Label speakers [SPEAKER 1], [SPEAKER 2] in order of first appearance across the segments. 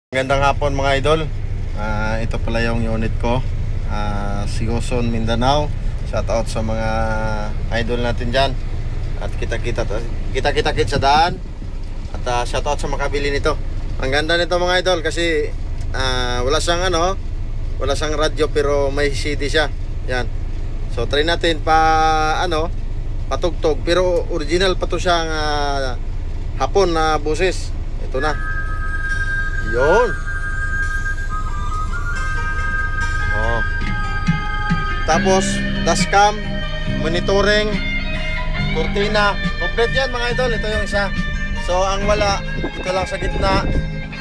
[SPEAKER 1] Magandang hapon mga idol. Ito pala yung unit ko. Sigoson, Mindanao. Shout out sa mga idol natin dyan. At kita-kita sa daan. At shout out sa makabili nito. Ang ganda nito mga idol kasi wala siyang wala siyang radyo pero may CD siya. Yan. So try natin patugtog pero original pa to siyang hapon na boses. Ito na. Yun. Oh. Tapos dashcam, monitoring, kurtina, complete yan mga idol. Ito yung isa. So ang wala, ito lang sa gitna.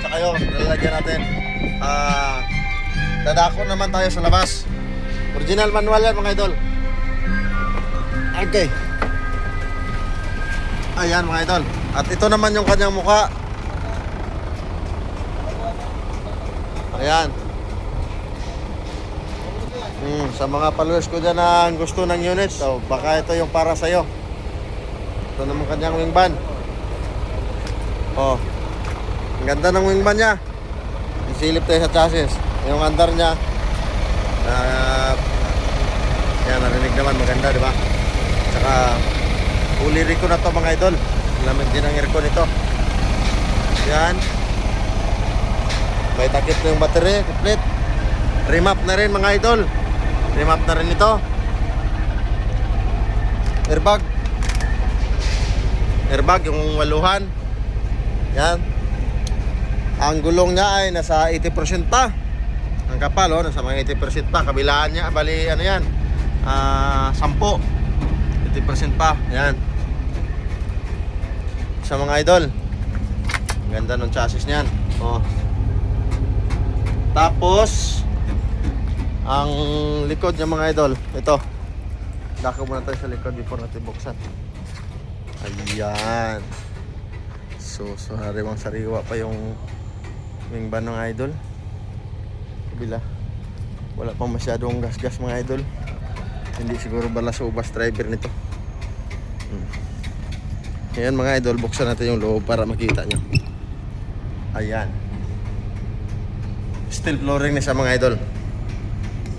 [SPEAKER 1] Saka yun, lalagyan natin. Dadako naman tayo sa labas. Original manual yan mga idol. Okay. Ayan mga idol. At ito naman yung kanyang mukha. Ayan. Sa mga followers ko dyan na gusto ng unit, so baka ito yung para sa'yo. Ito naman kanyang wingban. Oh, ang ganda ng wingban niya. Isilip tayo sa chassis. Yung andar niya, yan, narinig naman, maganda, di ba? Saka fully reco na to mga idol. Lamig din ang aircon ito. Yan. May takip na yung battery, complete. Remap na rin mga idol. Remap na rin ito. Airbag. Airbag yung waluhan. Yan. Ang gulong niya ay nasa 80% pa. Ang kapal nasa mga 80% pa. Kabilaan niya, bali ano yan, 10. 80% pa. Yan. Sa mga idol. Ang ganda ng chassis niyan. Oh. Tapos ang likod niya mga idol, ito. Dako muna tayo sa likod before natin buksan. Ayan. So hariwang sariwa pa yung wingban ng idol. Kabila. Wala pang masyadong gas-gas mga idol. Hindi siguro balas ubas driver nito. Ayan mga idol, buksan natin yung loob para makita nyo. Ayan. Steel flooring ni sa mga idol.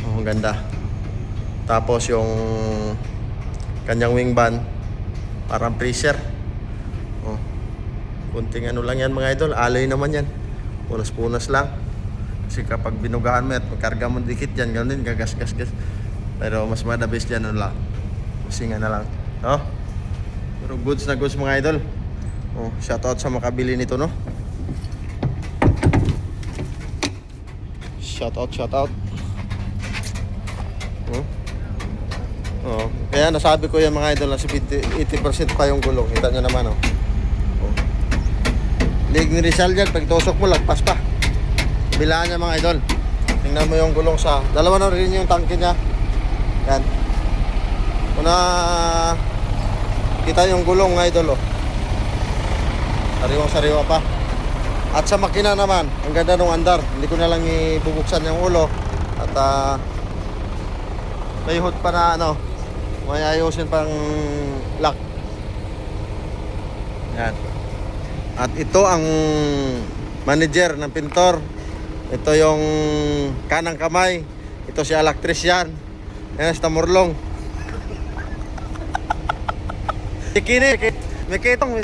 [SPEAKER 1] Oh, ganda. Tapos yung kanyang wingban parang freezer. Oh. Kunting ano lang yan mga idol, alloy naman yan. Punas-punas lang. Kasi kapag binugahan mo at magkarga mo dikit yan, ganoon din, gagas-gas-gas. Pero mas madabis dyan, ano lang, masinga na lang. Oh. Pero goods na goods mga idol. Oh, shout out sa makabili nito, no? Shout out. Kaya nasabi ko yan mga idol na 80% pa yung gulong. Kita nyo naman Lig ni Rizal yan, pag tusok mo lagpas pa. Bilaan niya mga idol. Tingnan mo yung gulong sa dalawa na rin yung tangke niya. Yan. Kuna kita yung gulong mga idol sariwang-sariwa pa. At sa makina naman, ang ganda ng andar. Hindi ko na lang ibubuksan yung ulo. At may hood pa na may ayusin pang lock. Yan. At ito ang manager ng pintor. Ito yung kanang kamay. Ito si electrician. Yan si Tamurlong. May kitong.